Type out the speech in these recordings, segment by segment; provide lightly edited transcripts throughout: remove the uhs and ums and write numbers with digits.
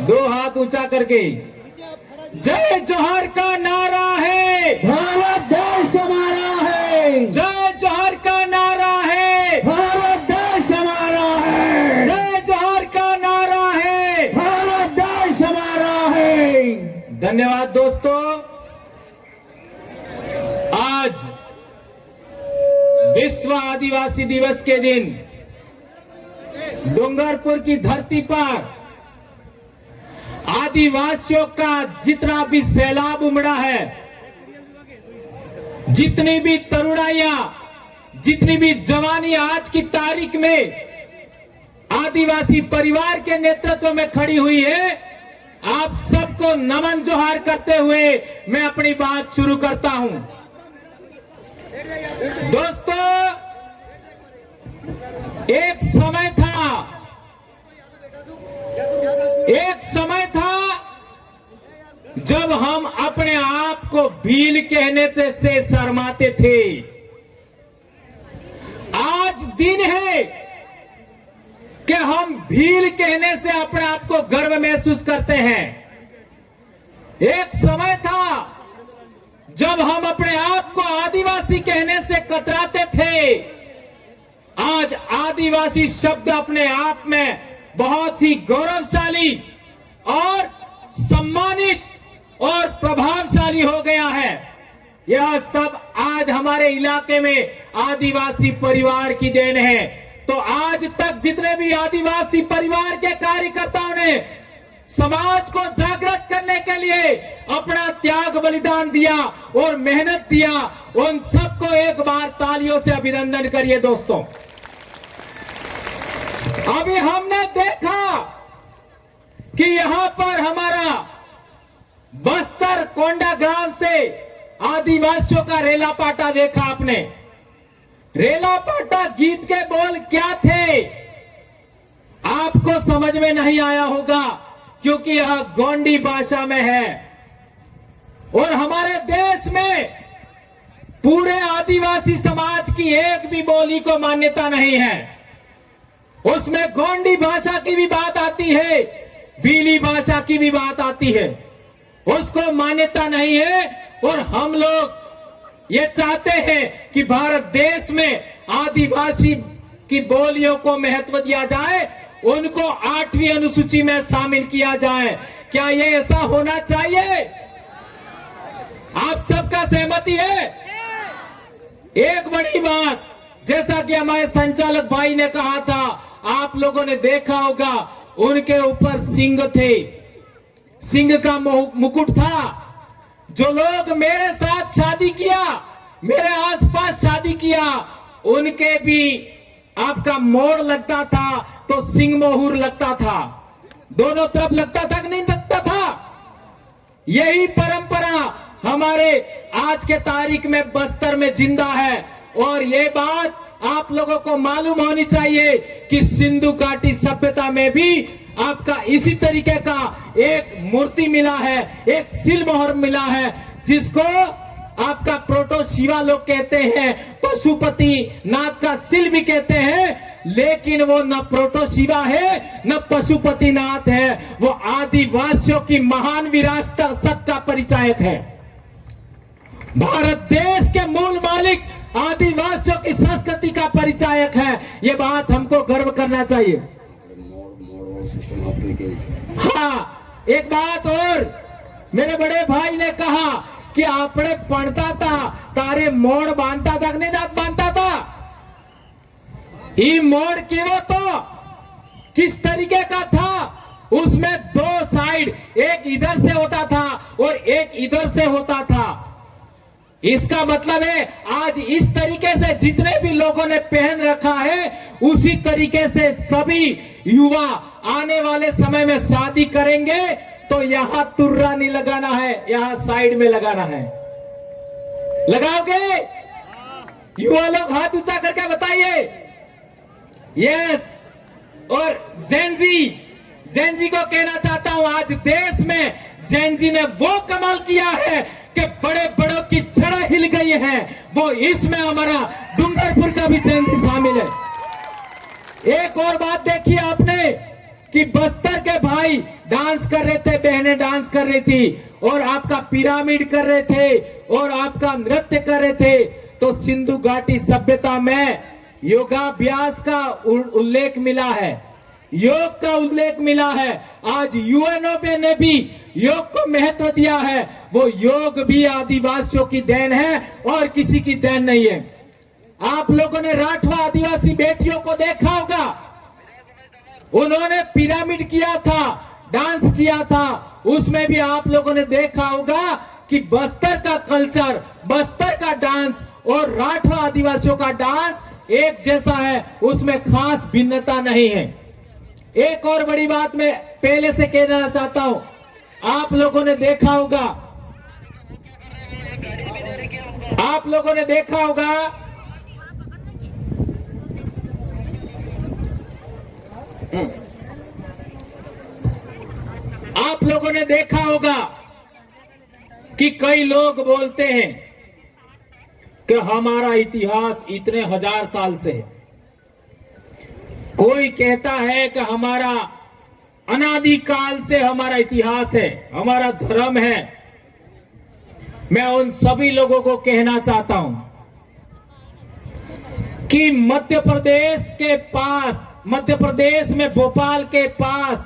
दो हाथ ऊंचा करके जय जोहर का नारा है, भारत देश हमारा है। जय जोहर का नारा है, भारत देश हमारा है। जय जोहर का नारा है, भारत देश हमारा है। धन्यवाद दोस्तों। आज विश्व आदिवासी दिवस के दिन डूंगरपुर की धरती पर आदिवासियों का जितना भी सैलाब उमड़ा है, जितनी भी तरुणाइयां, जितनी भी जवानी आज की तारीख में आदिवासी परिवार के नेतृत्व में खड़ी हुई है, आप सबको नमन जोहार करते हुए मैं अपनी बात शुरू करता हूं। दोस्तों, एक समय था जब हम अपने आप को भील कहने से शर्माते थे। आज दिन है कि हम भील कहने से अपने आप को गर्व महसूस करते हैं। एक समय था जब हम अपने आप को आदिवासी कहने से कतराते थे। आज आदिवासी शब्द अपने आप में बहुत ही गौरवशाली और सम्मानित और प्रभावशाली हो गया है। यह सब आज हमारे इलाके में आदिवासी परिवार की देन है। तो आज तक जितने भी आदिवासी परिवार के कार्यकर्ताओं ने समाज को जागृत करने के लिए अपना त्याग बलिदान दिया और मेहनत दिया, उन सबको एक बार तालियों से अभिनंदन करिए दोस्तों। अभी हमने देखा कि यहां पर हमारा बस्तर कोंडा ग्राम से आदिवासियों का रेला पाटा देखा आपने। रेला पाटा गीत के बोल क्या थे आपको समझ में नहीं आया होगा, क्योंकि यह गोंडी भाषा में है। और हमारे देश में पूरे आदिवासी समाज की एक भी बोली को मान्यता नहीं है। उसमें गोंडी भाषा की भी बात आती है, भीली भाषा की भी बात आती है, उसको मान्यता नहीं है। और हम लोग ये चाहते हैं कि भारत देश में आदिवासी की बोलियों को महत्व दिया जाए, उनको 8वीं अनुसूची में शामिल किया जाए। क्या ये ऐसा होना चाहिए? आप सबका सहमति है? एक बड़ी बात, जैसा कि हमारे संचालक भाई ने कहा था, आप लोगों ने देखा होगा उनके ऊपर सिंह थे, सिंह का मुकुट था। जो लोग मेरे साथ शादी किया, मेरे आसपास शादी किया, उनके भी आपका मोड़ लगता था तो सिंह मोहर लगता था। दोनों तरफ लगता था कि नहीं लगता था? यही परंपरा हमारे आज के तारीख में बस्तर में जिंदा है। और ये बात आप लोगों को मालूम होनी चाहिए कि सिंधु घाटी सभ्यता में भी आपका इसी तरीके का एक मूर्ति मिला है, एक सिल मोहर मिला है, जिसको आपका प्रोटो शिवा लोग कहते हैं, पशुपति नाथ का सिल भी कहते हैं। लेकिन वो न प्रोटो शिवा है न पशुपति नाथ है, वो आदिवासियों की महान विरासत का परिचायक है। भारत देश के मूल मालिक आदिवासियों की संस्कृति का परिचायक है। ये बात हमको गर्व करना चाहिए। हाँ, एक बात और, मेरे बड़े भाई ने कहा कि आपने पढ़ता था तारे मोड़ बांधता था, नहीं बांधता था। ये मोड़ के वो तो किस तरीके का था, उसमें 2 साइड, एक इधर से होता था और एक इधर से होता था। इसका मतलब है आज इस तरीके से जितने भी लोगों ने पहन रखा है, उसी तरीके से सभी युवा आने वाले समय में शादी करेंगे तो यहां तुर्रा नहीं लगाना है, यहां साइड में लगाना है। लगाओगे? युवा लोग हाथ ऊंचा करके बताइए यस। और जेनजी को कहना चाहता हूं, आज देश में जेनजी ने वो कमाल किया है कि बड़े बड़ों की जड़ें हिल गई है। वो इसमें हमारा डूंगरपुर का भी जेनजी शामिल है। एक और बात देखिए आपने, कि बस्तर के भाई डांस कर रहे थे, बहनें डांस कर रही थी और आपका पिरामिड कर रहे थे और आपका नृत्य कर रहे थे, तो सिंधु घाटी सभ्यता में योगाभ्यास का उल्लेख मिला है, योग का उल्लेख मिला है। आज यूएनओ ने भी योग को महत्व दिया है। वो योग भी आदिवासियों की देन है और किसी की देन नहीं है। आप लोगों ने राठवा आदिवासी बेटियों को देखा होगा, उन्होंने पिरामिड किया था, डांस किया था, उसमें भी आप लोगों ने देखा होगा कि बस्तर का कल्चर, बस्तर का डांस और राठवा आदिवासियों का डांस एक जैसा है, उसमें खास भिन्नता नहीं है। एक और बड़ी बात मैं पहले से कह देना चाहता हूं, आप लोगों ने देखा होगा, आप लोगों ने देखा होगा आप लोगों ने देखा होगा कि कई लोग बोलते हैं कि हमारा इतिहास इतने हजार साल से है। कोई कहता है कि हमारा अनादिकाल से हमारा इतिहास है, हमारा धर्म है। मैं उन सभी लोगों को कहना चाहता हूं कि मध्य प्रदेश के पास, मध्य प्रदेश में भोपाल के पास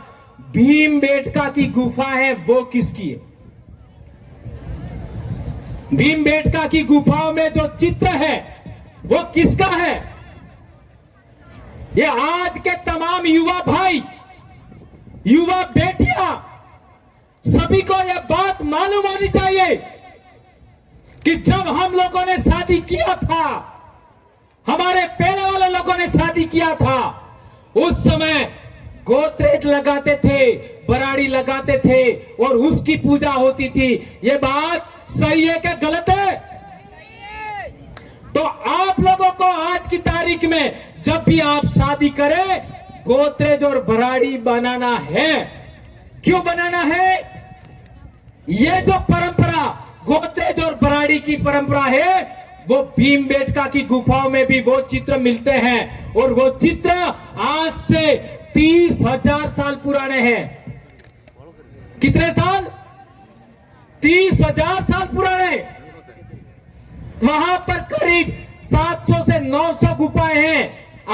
भीमबेटका की गुफा है, वो किसकी है? भीमबेटका की गुफाओं में जो चित्र है वो किसका है? ये आज के तमाम युवा भाई, युवा बेटियां, सभी को यह बात मालूम होनी चाहिए कि जब हम लोगों ने शादी किया था, हमारे पहले वाले लोगों ने शादी किया था, उस समय गोत्रेज लगाते थे, बराड़ी लगाते थे और उसकी पूजा होती थी। ये बात सही है कि गलत है? तो आप लोगों को आज की तारीख में जब भी आप शादी करें, गोत्रेज और बराड़ी बनाना है। क्यों बनाना है? ये जो परंपरा गोत्रेज और बराड़ी की परंपरा है, वो भीमबेटका की गुफाओं में भी वो चित्र मिलते हैं और वो चित्र आज से 30,000 साल पुराने हैं। कितने साल? 30,000 साल पुराने। वहां पर करीब 700 से 900 गुफाएं हैं।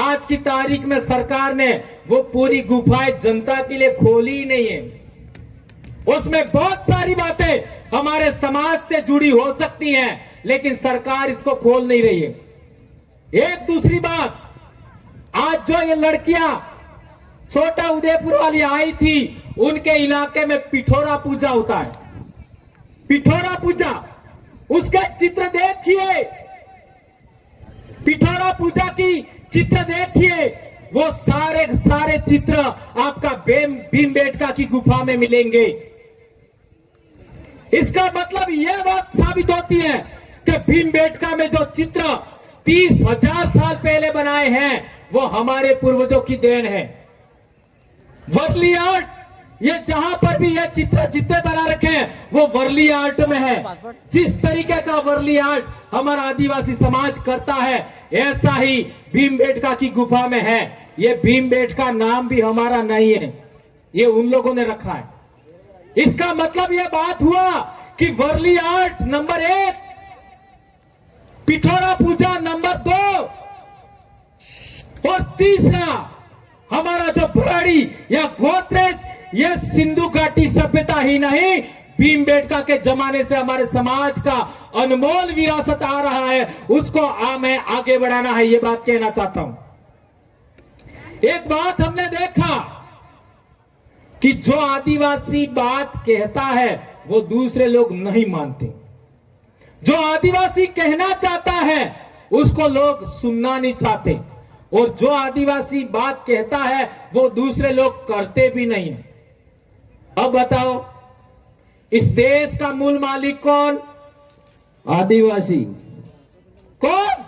आज की तारीख में सरकार ने वो पूरी गुफाएं जनता के लिए खोली ही नहीं है। उसमें बहुत सारी बातें हमारे समाज से जुड़ी हो सकती हैं, लेकिन सरकार इसको खोल नहीं रही है। एक दूसरी बात, आज जो ये लड़कियां छोटा उदयपुर वाली आई थी, उनके इलाके में पिठोरा पूजा होता है। पिठोरा पूजा, उसके चित्र देखिए, पिठोरा पूजा की चित्र देखिए, वो सारे चित्र आपका भीमबेटका की गुफा में मिलेंगे। इसका मतलब यह बात साबित होती है कि भीमबेटका में जो चित्र 30,000 साल पहले बनाए हैं, वो हमारे पूर्वजों की देन है। वर्ली आर्ट, ये जहां पर भी ये चित्र जितने बना रखे हैं, वो वर्ली आर्ट में है। जिस तरीके का वर्ली आर्ट हमारा आदिवासी समाज करता है, ऐसा ही भीमबेटका की गुफा में है। ये भीमबेटका नाम भी हमारा नहीं है, ये उन लोगों ने रखा है। इसका मतलब यह बात हुआ कि वर्ली आर्ट नंबर 1, पिठोरा पूजा नंबर 2 और तीसरा हमारा जो बराड़ी या गोत्रेज, यह सिंधु घाटी सभ्यता ही नहीं, भीमबेटका के जमाने से हमारे समाज का अनमोल विरासत आ रहा है, उसको मैं आगे बढ़ाना है, ये बात कहना चाहता हूं। एक बात हमने देखा कि जो आदिवासी बात कहता है वो दूसरे लोग नहीं मानते। जो आदिवासी कहना चाहता है उसको लोग सुनना नहीं चाहते, और जो आदिवासी बात कहता है वो दूसरे लोग करते भी नहीं है। अब बताओ, इस देश का मूल मालिक कौन? आदिवासी। कौन?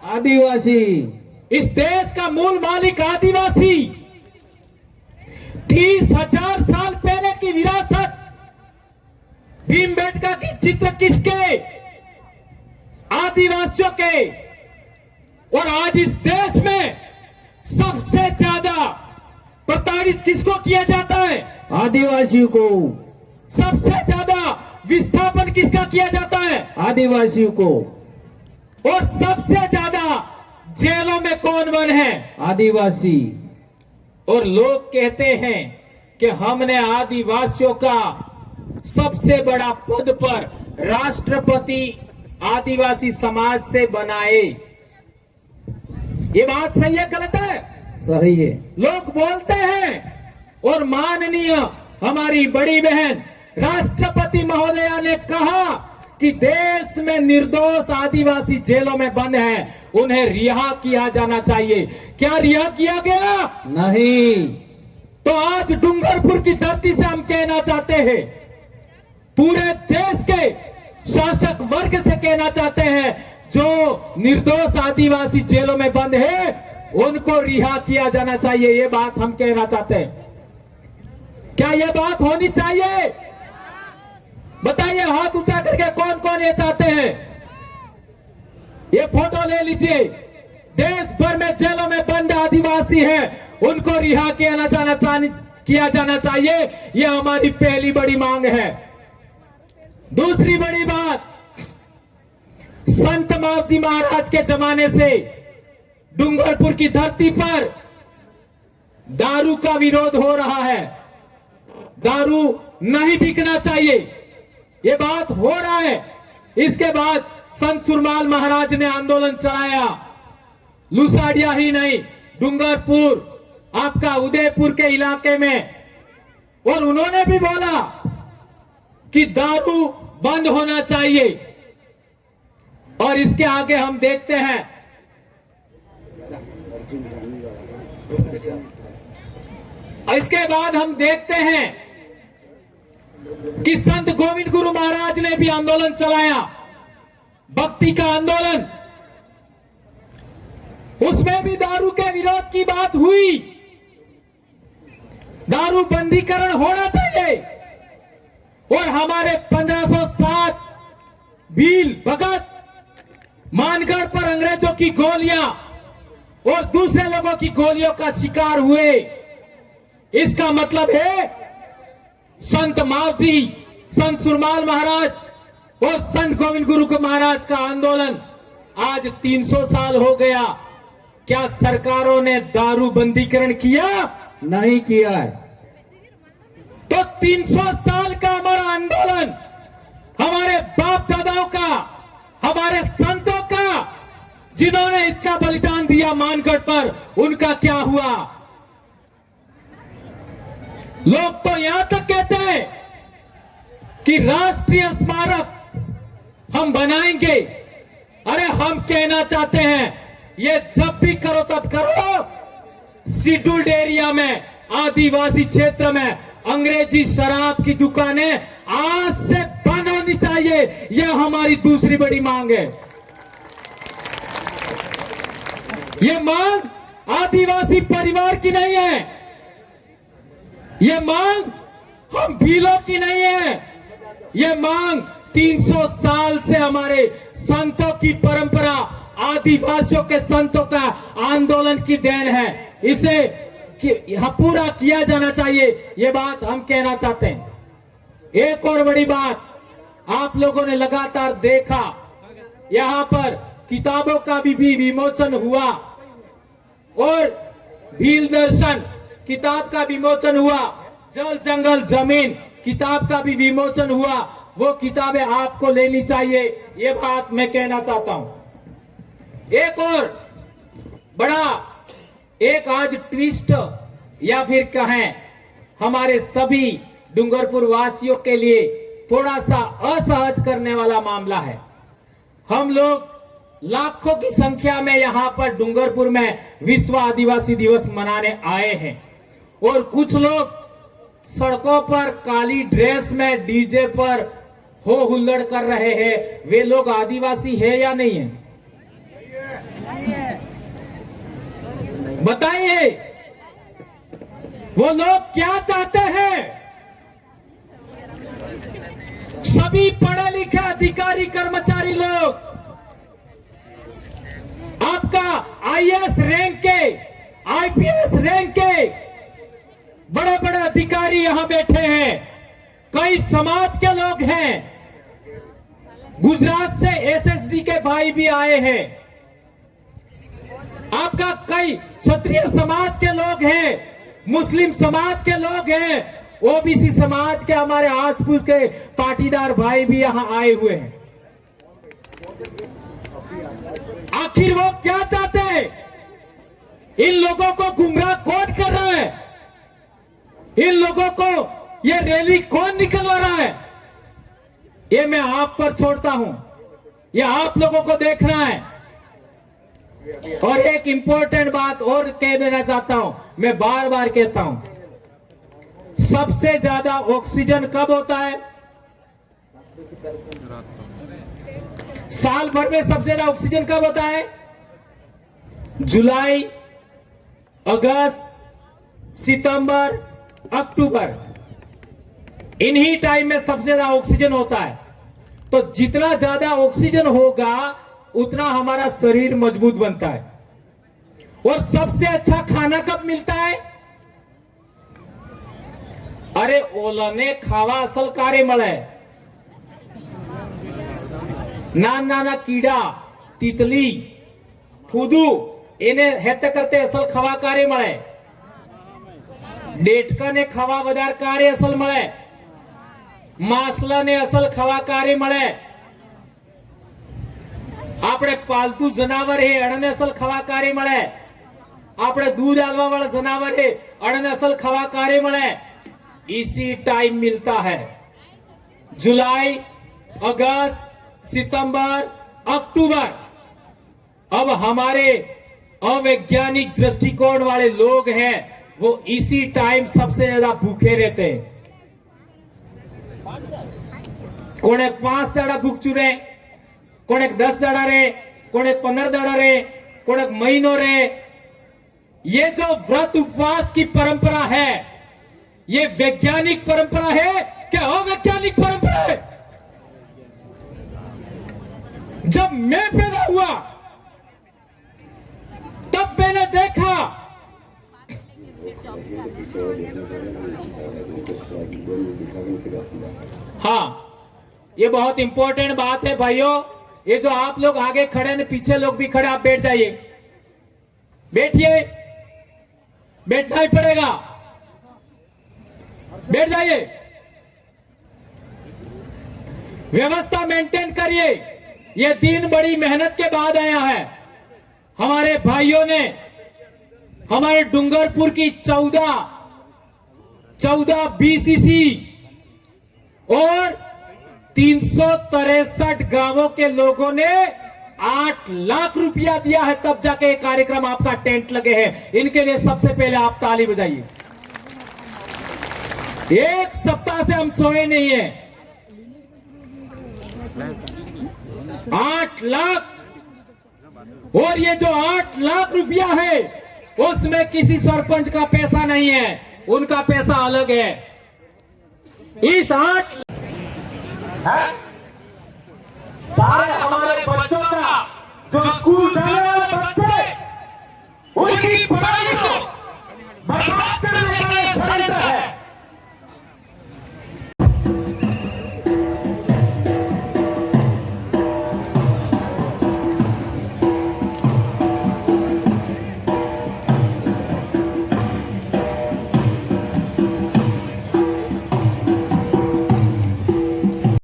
आदिवासी। इस देश का मूल मालिक आदिवासी। 30,000 साल पहले की विरासत भीमबेटका की चित्र किसके? आदिवासियों के। और आज इस देश में सबसे ज्यादा प्रताड़ित किसको किया जाता है? आदिवासी को। सबसे ज्यादा विस्थापन किसका किया जाता है? आदिवासी को। और सबसे ज्यादा जेलों में कौन बंद है? आदिवासी। और लोग कहते हैं कि हमने आदिवासियों का सबसे बड़ा पद पर राष्ट्रपति आदिवासी समाज से बनाए। ये बात सही है गलत है? सही है। लोग बोलते हैं और माननीय हमारी बड़ी बहन राष्ट्रपति महोदया ने कहा कि देश में निर्दोष आदिवासी जेलों में बंद हैं, उन्हें रिहा किया जाना चाहिए। क्या रिहा किया गया? नहीं। तो आज डूंगरपुर की धरती से हम कहना चाहते हैं, पूरे देश के शासक वर्ग से कहना चाहते हैं, जो निर्दोष आदिवासी जेलों में बंद है उनको रिहा किया जाना चाहिए। ये बात हम कहना चाहते हैं। क्या यह बात होनी चाहिए? बताइए हाथ ऊंचा करके कौन कौन ये चाहते हैं? ये फोटो ले लीजिए। देश भर में जेलों में बंद आदिवासी हैं, उनको रिहा किया जाना चाहिए। ये हमारी पहली बड़ी मांग है। दूसरी बड़ी बात, संत मावजी महाराज के जमाने से डूंगरपुर की धरती पर दारू का विरोध हो रहा है। दारू नहीं बिकना चाहिए, ये बात हो रहा है। इसके बाद संत सुरमाल महाराज ने आंदोलन चलाया। लुसाड़िया ही नहीं, डूंगरपुर आपका उदयपुर के इलाके में, और उन्होंने भी बोला कि दारू बंद होना चाहिए। और इसके आगे हम देखते हैं इसके बाद हम देखते हैं कि संत गोविंद गुरु महाराज ने भी आंदोलन चलाया, भक्ति का आंदोलन। उसमें भी दारू के विरोध की बात हुई। दारू बंदीकरण होना चाहिए। और हमारे 1507 भील भगत मानगढ़ पर अंग्रेजों की गोलियां और दूसरे लोगों की गोलियों का शिकार हुए। इसका मतलब है संत मावजी, संत सुरमाल महाराज और संत गोविंद गुरु महाराज का आंदोलन आज 300 साल हो गया। क्या सरकारों ने दारू बंदीकरण किया? नहीं किया है। तो 300 साल का हमारा आंदोलन, हमारे बाप दादाओं का, हमारे संतों का, जिन्होंने इतना बलिदान दिया मानगढ़ पर, उनका क्या हुआ? लोग तो यहां तक कहते हैं कि राष्ट्रीय स्मारक हम बनाएंगे। अरे हम कहना चाहते हैं, ये जब भी करो तब करो, शेड्यूल्ड एरिया में, आदिवासी क्षेत्र में अंग्रेजी शराब की दुकानें आज से बंद होनी चाहिए। यह हमारी दूसरी बड़ी मांग है। यह मांग आदिवासी परिवार की नहीं है, यह मांग हम भीलों की नहीं है। यह मांग 300 साल से हमारे संतों की परंपरा, आदिवासियों के संतों का आंदोलन की देन है। इसे पूरा किया जाना चाहिए, ये बात हम कहना चाहते हैं। एक और बड़ी बात, आप लोगों ने लगातार देखा, यहां पर किताबों का भी विमोचन हुआ और भील दर्शन किताब का विमोचन हुआ, जल जंगल जमीन किताब का भी विमोचन हुआ। वो किताबें आपको लेनी चाहिए, ये बात मैं कहना चाहता हूं। एक और बड़ा एक आज ट्विस्ट या फिर कहें हमारे सभी डूंगरपुर वासियों के लिए थोड़ा सा असहज करने वाला मामला है। हम लोग लाखों की संख्या में यहां पर डूंगरपुर में विश्व आदिवासी दिवस मनाने आए हैं और कुछ लोग सड़कों पर काली ड्रेस में डीजे पर हो हुल्लड़ कर रहे हैं। वे लोग आदिवासी है या नहीं है? बताइए, वो लोग क्या चाहते हैं? सभी पढ़े लिखे अधिकारी कर्मचारी लोग आपका आईएएस रैंक के, आईपीएस रैंक के बड़े बड़े अधिकारी यहां बैठे हैं, कई समाज के लोग हैं, गुजरात से एसएसडी के भाई भी आए हैं, आपका कई क्षत्रिय समाज के लोग हैं, मुस्लिम समाज के लोग हैं, ओबीसी समाज के हमारे आसपास के पाटीदार भाई भी यहां आए हुए हैं। आखिर वो क्या चाहते हैं? इन लोगों को गुमराह कौन कर रहा है? इन लोगों को ये रैली कौन निकलवा रहा है? ये मैं आप पर छोड़ता हूं, ये आप लोगों को देखना है। और एक इंपॉर्टेंट बात और कह देना चाहता हूं, मैं बार बार कहता हूं, सबसे ज्यादा ऑक्सीजन कब होता है? साल भर में सबसे ज्यादा ऑक्सीजन कब होता है? जुलाई, अगस्त, सितंबर, अक्टूबर, इन्हीं टाइम में सबसे ज्यादा ऑक्सीजन होता है। तो जितना ज्यादा ऑक्सीजन होगा उतना हमारा शरीर मजबूत बनता है। और सबसे अच्छा खाना कब मिलता है? अरे ओलने खावा असल कार्य मळे, नाना कीड़ा, तितली, फूदू, इन्हें हेत करते असल खवा कार्य मळे। डेटका ने खवा वधार कार्य असल मळे, मासला ने असल खवा कार्य मळे। આપણે પાલતુ જનાવર હે અણને અસલ ખવા કાર્ય મળે, આપણે दूध आलवा वाला जनावर है अणने असल खवा कार्य મળે। इसी टाइम मिलता है, जुलाई, अगस्त, सितंबर, अक्टूबर। अब हमारे अवैज्ञानिक दृष्टिकोण वाले लोग हैं, वो इसी टाइम सबसे ज्यादा भूखे रहते हैं। कोने 5 दाड़ा भूख चुरे, कोने 10 दाड़ा रे, कोने 15 दाड़ा रे, कोने महीनों रे। ये जो व्रत उपवास की परंपरा है, ये वैज्ञानिक परंपरा है कि अवैज्ञानिक परंपरा है? जब मैं पैदा हुआ तब मैंने देखा, हाँ, ये बहुत इंपॉर्टेंट बात है भाइयों। ये जो आप लोग आगे खड़े हैं, पीछे लोग भी खड़े, आप बैठ जाइए, बैठिए, बैठना ही पड़ेगा, बैठ जाइए, व्यवस्था मेंटेन करिए। ये दिन बड़ी मेहनत के बाद आया है। हमारे भाइयों ने हमारे डूंगरपुर की 14 बीसीसी और 363 गांवों के लोगों ने 8 लाख रुपया दिया है, तब जाके ये कार्यक्रम आपका टेंट लगे हैं। इनके लिए सबसे पहले आप ताली बजाइए। एक सप्ताह से हम सोए नहीं है। 8 लाख, और ये जो 8 लाख रुपया है उसमें किसी सरपंच का पैसा नहीं है, उनका पैसा अलग है। इस 8 सारे हमारे बच्चों का, जो स्कूल जाने वाले बच्चे, उनकी पढ़ाई को बर्बाद करने वाले